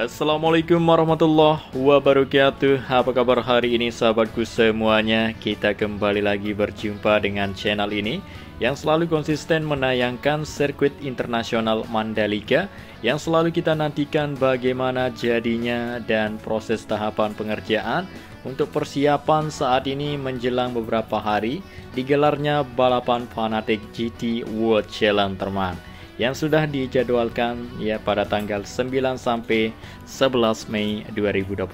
Assalamualaikum warahmatullahi wabarakatuh. Apa kabar hari ini sahabatku semuanya? Kita kembali lagi berjumpa dengan channel ini yang selalu konsisten menayangkan sirkuit internasional Mandalika, yang selalu kita nantikan bagaimana jadinya dan proses tahapan pengerjaan untuk persiapan saat ini menjelang beberapa hari digelarnya balapan fanatik GT World Challenge teman, yang sudah dijadwalkan ya pada tanggal 9 sampai 11 Mei 2025.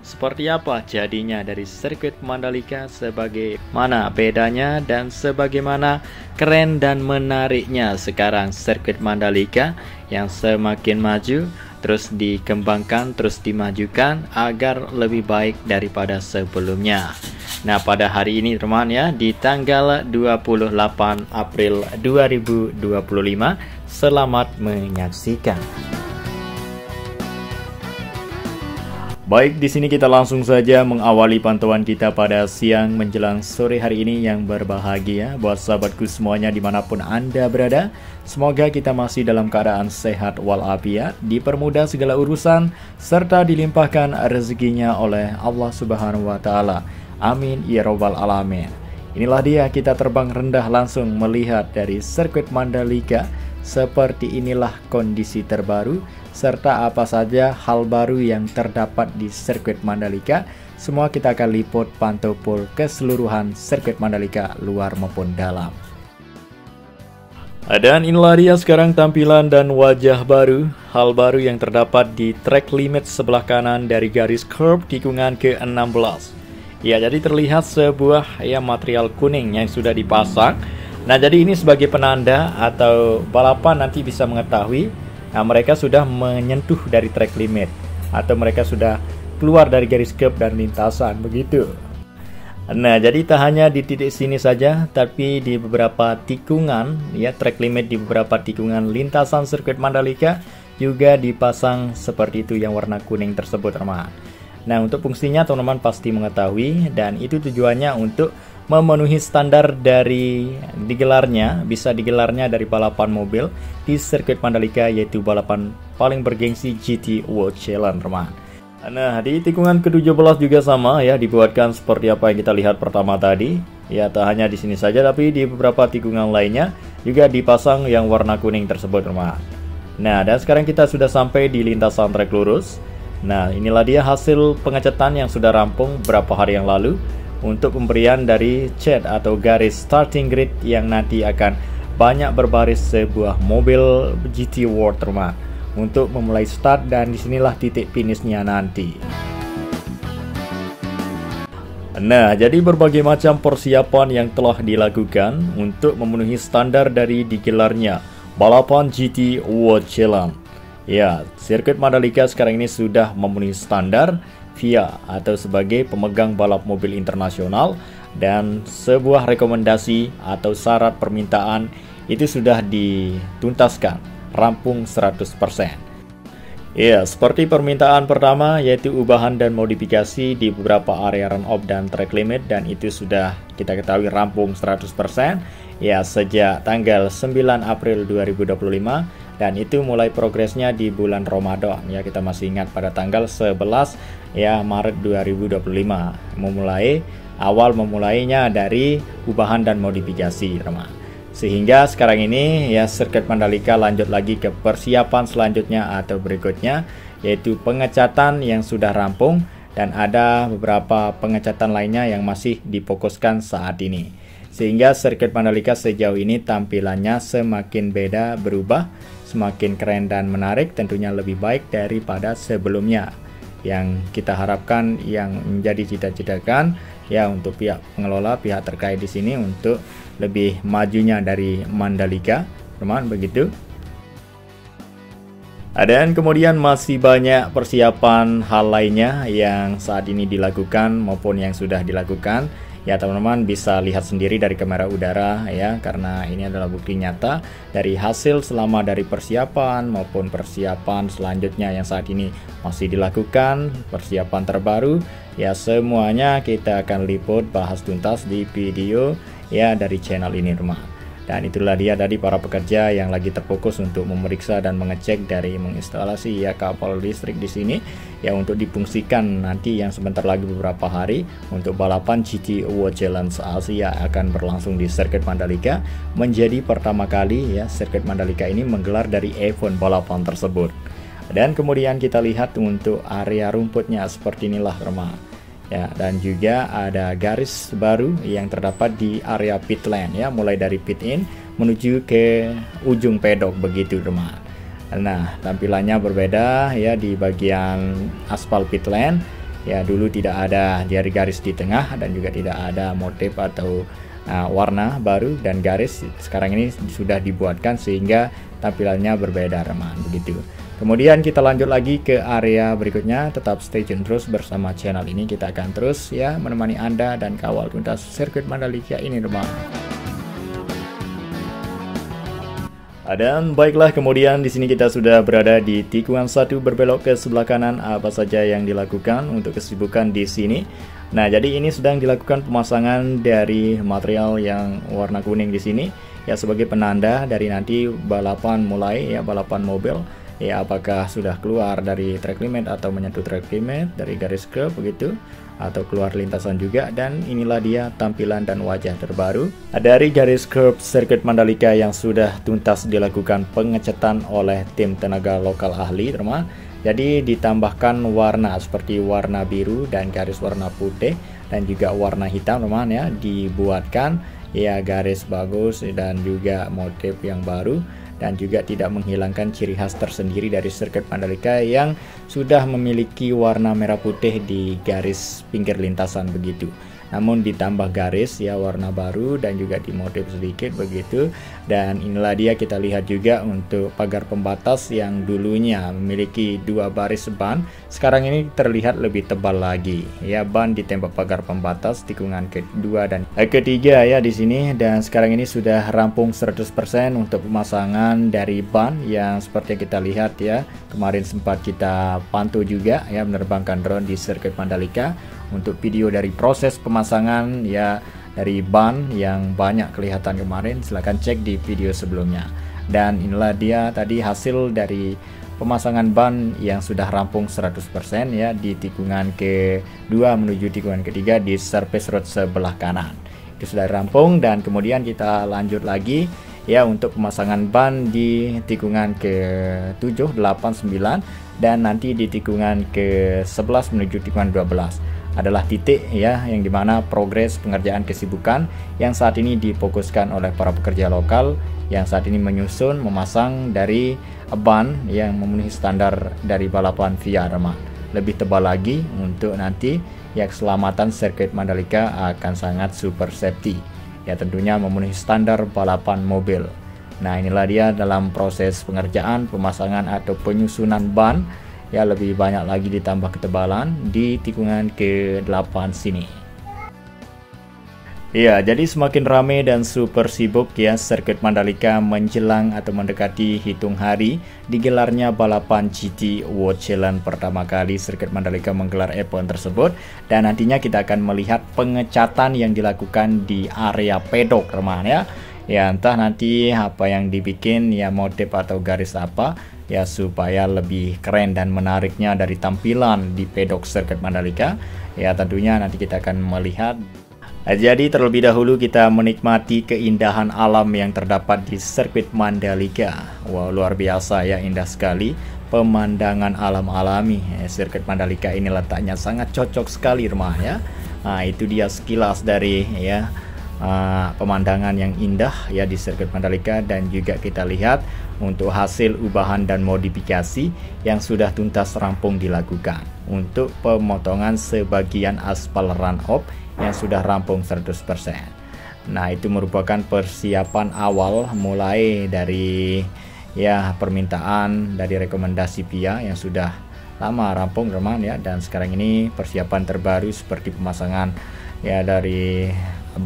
Seperti apa jadinya dari sirkuit Mandalika, sebagaimana bedanya dan sebagaimana keren dan menariknya sekarang sirkuit Mandalika yang semakin maju, terus dikembangkan, terus dimajukan agar lebih baik daripada sebelumnya. Nah, pada hari ini teman ya, di tanggal 28 April 2025, selamat menyaksikan. Baik, di sini kita langsung saja mengawali pantauan kita pada siang menjelang sore hari ini yang berbahagia buat sahabatku semuanya dimanapun Anda berada. Semoga kita masih dalam keadaan sehat walafiat, dipermudah segala urusan, serta dilimpahkan rezekinya oleh Allah Subhanahu wa Ta'ala. Amin ya robbal alamin. Inilah dia, kita terbang rendah langsung melihat dari sirkuit Mandalika. Seperti inilah kondisi terbaru serta apa saja hal baru yang terdapat di sirkuit Mandalika. Semua kita akan liput pantau full keseluruhan sirkuit Mandalika luar maupun dalam. Dan inilah dia sekarang tampilan dan wajah baru, hal baru yang terdapat di track limit sebelah kanan dari garis curb tikungan ke-16. Ya, jadi terlihat sebuah material kuning yang sudah dipasang. Nah, jadi ini sebagai penanda atau balapan nanti bisa mengetahui mereka sudah menyentuh dari track limit atau mereka sudah keluar dari garis curb dan lintasan begitu. Nah, jadi tak hanya di titik sini saja, tapi di beberapa tikungan ya, track limit di beberapa tikungan lintasan sirkuit Mandalika juga dipasang seperti itu yang warna kuning tersebut teman. Nah, untuk fungsinya teman-teman pasti mengetahui, dan itu tujuannya untuk memenuhi standar dari bisa digelarnya dari balapan mobil di sirkuit Mandalika, yaitu balapan paling bergengsi GT World Challenge teman. Nah, di tikungan ke-17 juga sama ya, dibuatkan seperti apa yang kita lihat pertama tadi. Ya, tak hanya di sini saja, tapi di beberapa tikungan lainnya juga dipasang yang warna kuning tersebut teman. Nah, dan sekarang kita sudah sampai di lintasan trek lurus. Nah, inilah dia hasil pengecatan yang sudah rampung beberapa hari yang lalu untuk pemberian dari cat atau garis starting grid yang nanti akan banyak berbaris sebuah mobil GT World teman untuk memulai start, dan disinilah titik finishnya nanti. Nah, jadi berbagai macam persiapan yang telah dilakukan untuk memenuhi standar dari digelarnya balapan GT World Challenge. Ya, sirkuit Mandalika sekarang ini sudah memenuhi standar FIA atau sebagai pemegang balap mobil internasional, dan sebuah rekomendasi atau syarat permintaan itu sudah dituntaskan, rampung 100%. Ya, seperti permintaan pertama yaitu ubahan dan modifikasi di beberapa area run off dan track limit, dan itu sudah kita ketahui rampung 100% ya sejak tanggal 9 April 2025. Dan itu mulai progresnya di bulan Ramadan ya, kita masih ingat pada tanggal 11 ya Maret 2025 memulainya dari ubahan dan modifikasi teman. Sehingga sekarang ini ya sirkuit Mandalika lanjut lagi ke persiapan selanjutnya atau berikutnya, yaitu pengecatan yang sudah rampung, dan ada beberapa pengecatan lainnya yang masih difokuskan saat ini. Sehingga sirkuit Mandalika sejauh ini tampilannya semakin beda, berubah, semakin keren dan menarik, tentunya lebih baik daripada sebelumnya. Yang kita harapkan, yang menjadi cita-citakan ya untuk pihak pengelola, pihak terkait di sini untuk lebih majunya dari Mandalika, teman, begitu. Dan kemudian masih banyak persiapan hal lainnya yang saat ini dilakukan maupun yang sudah dilakukan. Ya, teman-teman bisa lihat sendiri dari kamera udara ya, karena ini adalah bukti nyata dari hasil selama dari persiapan maupun persiapan selanjutnya yang saat ini masih dilakukan, persiapan terbaru ya, semuanya kita akan liput bahas tuntas di video ya dari channel ini teman. Dan itulah dia tadi para pekerja yang lagi terfokus untuk memeriksa dan mengecek dari menginstalasi ya kabel listrik di sini ya, untuk difungsikan nanti yang sebentar lagi beberapa hari untuk balapan GT World Challenge Asia akan berlangsung di sirkuit Mandalika. Menjadi pertama kali ya sirkuit Mandalika ini menggelar dari event balapan tersebut. Dan kemudian kita lihat untuk area rumputnya seperti inilah teman. Ya, dan juga ada garis baru yang terdapat di area pit lane ya, mulai dari pit in menuju ke ujung pedok begitu teman. Nah, tampilannya berbeda ya di bagian aspal pit lane. Ya, dulu tidak ada dari garis di tengah dan juga tidak ada motif atau warna baru, dan garis sekarang ini sudah dibuatkan sehingga tampilannya berbeda teman begitu. Kemudian kita lanjut lagi ke area berikutnya, tetap stay tune terus bersama channel ini, kita akan terus ya menemani Anda dan kawal tuntas sirkuit Mandalika ini teman. Dan baiklah, kemudian di sini kita sudah berada di tikungan 1 berbelok ke sebelah kanan. Apa saja yang dilakukan untuk kesibukan di sini? Nah, jadi ini sedang dilakukan pemasangan dari material yang warna kuning di sini ya, sebagai penanda dari nanti balapan mulai ya, balapan mobil. Ya, apakah sudah keluar dari track limit atau menyentuh track limit dari garis curb begitu, atau keluar lintasan juga. Dan inilah dia tampilan dan wajah terbaru dari garis curb sirkuit Mandalika yang sudah tuntas dilakukan pengecatan oleh tim tenaga lokal ahli teman. Jadi ditambahkan warna seperti warna biru dan garis warna putih dan juga warna hitam teman ya, dibuatkan ya garis bagus dan juga motif yang baru, dan juga tidak menghilangkan ciri khas tersendiri dari sirkuit Mandalika yang sudah memiliki warna merah putih di garis pinggir lintasan begitu. Namun ditambah garis ya warna baru dan juga dimotif sedikit begitu. Dan inilah dia, kita lihat juga untuk pagar pembatas yang dulunya memiliki 2 baris ban, sekarang ini terlihat lebih tebal lagi ya, ban ditembak pagar pembatas tikungan kedua dan ketiga ya di sini. Dan sekarang ini sudah rampung 100% untuk pemasangan dari ban yang seperti yang kita lihat ya, kemarin sempat kita pantau juga ya menerbangkan drone di sirkuit Mandalika untuk video dari proses pemasangan ya dari ban yang banyak kelihatan kemarin. Silahkan cek di video sebelumnya. Dan inilah dia tadi hasil dari pemasangan ban yang sudah rampung 100% ya di tikungan kedua menuju tikungan ketiga di surface road sebelah kanan. Itu sudah rampung. Dan kemudian kita lanjut lagi ya untuk pemasangan ban di tikungan ke-7, 8, 9 dan nanti di tikungan ke-11 menuju tikungan 12 adalah titik ya yang dimana progres pengerjaan kesibukan yang saat ini difokuskan oleh para pekerja lokal yang saat ini menyusun memasang dari ban yang memenuhi standar dari balapan VR teman. Lebih tebal lagi untuk nanti ya keselamatan sirkuit Mandalika akan sangat super safety ya, tentunya memenuhi standar balapan mobil. Nah, inilah dia dalam proses pengerjaan pemasangan atau penyusunan ban ya, lebih banyak lagi ditambah ketebalan di tikungan ke-8 sini. Ya, jadi semakin ramai dan super sibuk ya sirkuit Mandalika menjelang atau mendekati hitung hari digelarnya balapan GT World Challenge. Pertama kali sirkuit Mandalika menggelar event tersebut, dan nantinya kita akan melihat pengecatan yang dilakukan di area pedok teman ya. Ya, entah nanti apa yang dibikin ya, motif atau garis apa ya, supaya lebih keren dan menariknya dari tampilan di pedok sirkuit Mandalika ya, tentunya nanti kita akan melihat. Jadi terlebih dahulu kita menikmati keindahan alam yang terdapat di sirkuit Mandalika. Wow, luar biasa ya, indah sekali pemandangan alam alami. Sirkuit Mandalika ini letaknya sangat cocok sekali rumah ya. Nah, itu dia sekilas dari ya pemandangan yang indah ya di sirkuit Mandalika. Dan juga kita lihat untuk hasil ubahan dan modifikasi yang sudah tuntas rampung dilakukan untuk pemotongan sebagian aspal run-off yang sudah rampung 100%. Nah, itu merupakan persiapan awal mulai dari ya permintaan dari rekomendasi PIA yang sudah lama rampung teman ya, dan sekarang ini persiapan terbaru seperti pemasangan ya dari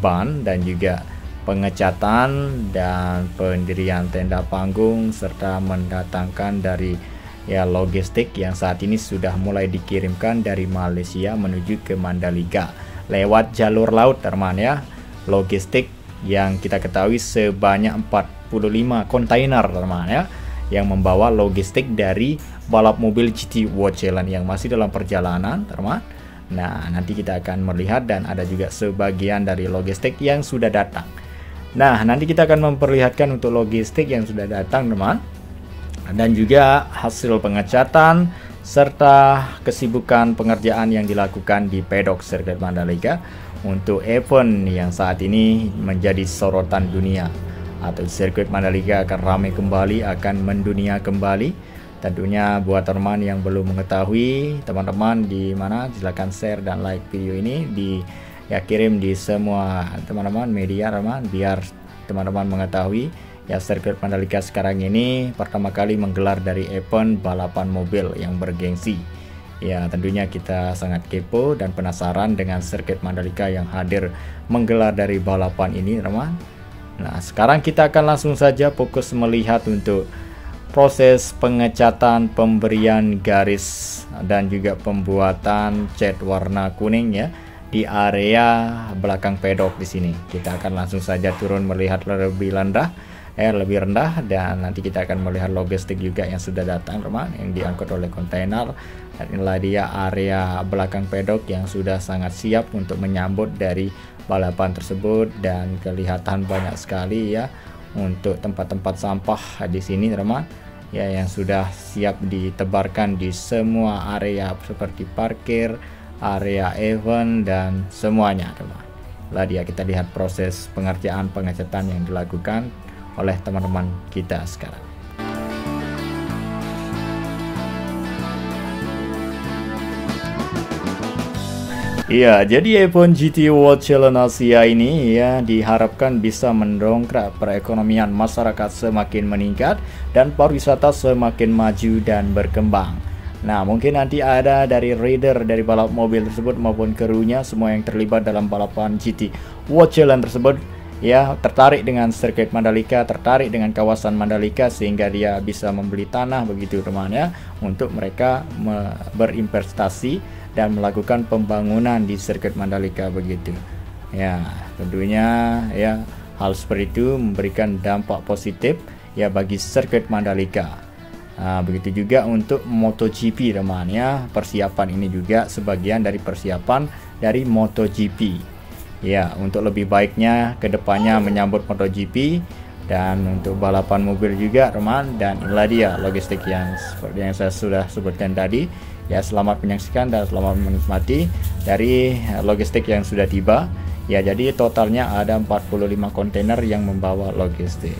ban dan juga pengecatan dan pendirian tenda panggung serta mendatangkan dari ya logistik yang saat ini sudah mulai dikirimkan dari Malaysia menuju ke Mandalika lewat jalur laut teman ya. Logistik yang kita ketahui sebanyak 45 kontainer teman ya, yang membawa logistik dari balap mobil GT World Challenge yang masih dalam perjalanan teman. Nah, nanti kita akan melihat dan ada juga sebagian dari logistik yang sudah datang. Nah, nanti kita akan memperlihatkan untuk logistik yang sudah datang teman, dan juga hasil pengecatan serta kesibukan pengerjaan yang dilakukan di pedok sirkuit Mandalika untuk event yang saat ini menjadi sorotan dunia, atau sirkuit Mandalika akan ramai kembali, akan mendunia kembali. Tentunya buat teman yang belum mengetahui, teman-teman di mana, silahkan share dan like video ini, kirim di semua teman-teman media teman, biar teman-teman mengetahui ya sirkuit Mandalika sekarang ini pertama kali menggelar dari event balapan mobil yang bergengsi. Ya, tentunya kita sangat kepo dan penasaran dengan sirkuit Mandalika yang hadir menggelar dari balapan ini teman. Nah, sekarang kita akan langsung saja fokus melihat untuk proses pengecatan, pemberian garis dan juga pembuatan cat warna kuning ya di area belakang pedok di sini. Kita akan langsung saja turun melihat lebih rendah dan nanti kita akan melihat logistik juga yang sudah datang teman, yang diangkut oleh kontainer. Dan inilah dia area belakang pedok yang sudah sangat siap untuk menyambut dari balapan tersebut, dan kelihatan banyak sekali ya untuk tempat-tempat sampah di sini teman ya, yang sudah siap ditebarkan di semua area seperti parkir, area event dan semuanya teman. Lah dia, kita lihat proses pengerjaan pengecatan yang dilakukan oleh teman-teman kita sekarang. Iya, jadi event GT World Challenge Asia ini ya diharapkan bisa mendongkrak perekonomian masyarakat semakin meningkat dan pariwisata semakin maju dan berkembang. Nah, mungkin nanti ada dari rider dari balap mobil tersebut maupun krunya, semua yang terlibat dalam balapan GT World Challenge tersebut ya tertarik dengan sirkuit Mandalika, tertarik dengan kawasan Mandalika, sehingga dia bisa membeli tanah begitu teman ya, untuk mereka berinvestasi dan melakukan pembangunan di sirkuit Mandalika begitu. Ya, tentunya ya hal seperti itu memberikan dampak positif ya bagi sirkuit Mandalika. Nah, begitu juga untuk MotoGP teman ya. Persiapan ini juga sebagian dari persiapan dari MotoGP. Ya, untuk lebih baiknya kedepannya menyambut MotoGP dan untuk balapan mobil juga teman. Dan inilah dia logistik yang seperti yang saya sudah sebutkan tadi. Ya, selamat menyaksikan dan selamat menikmati dari logistik yang sudah tiba. Ya, jadi totalnya ada 45 kontainer yang membawa logistik.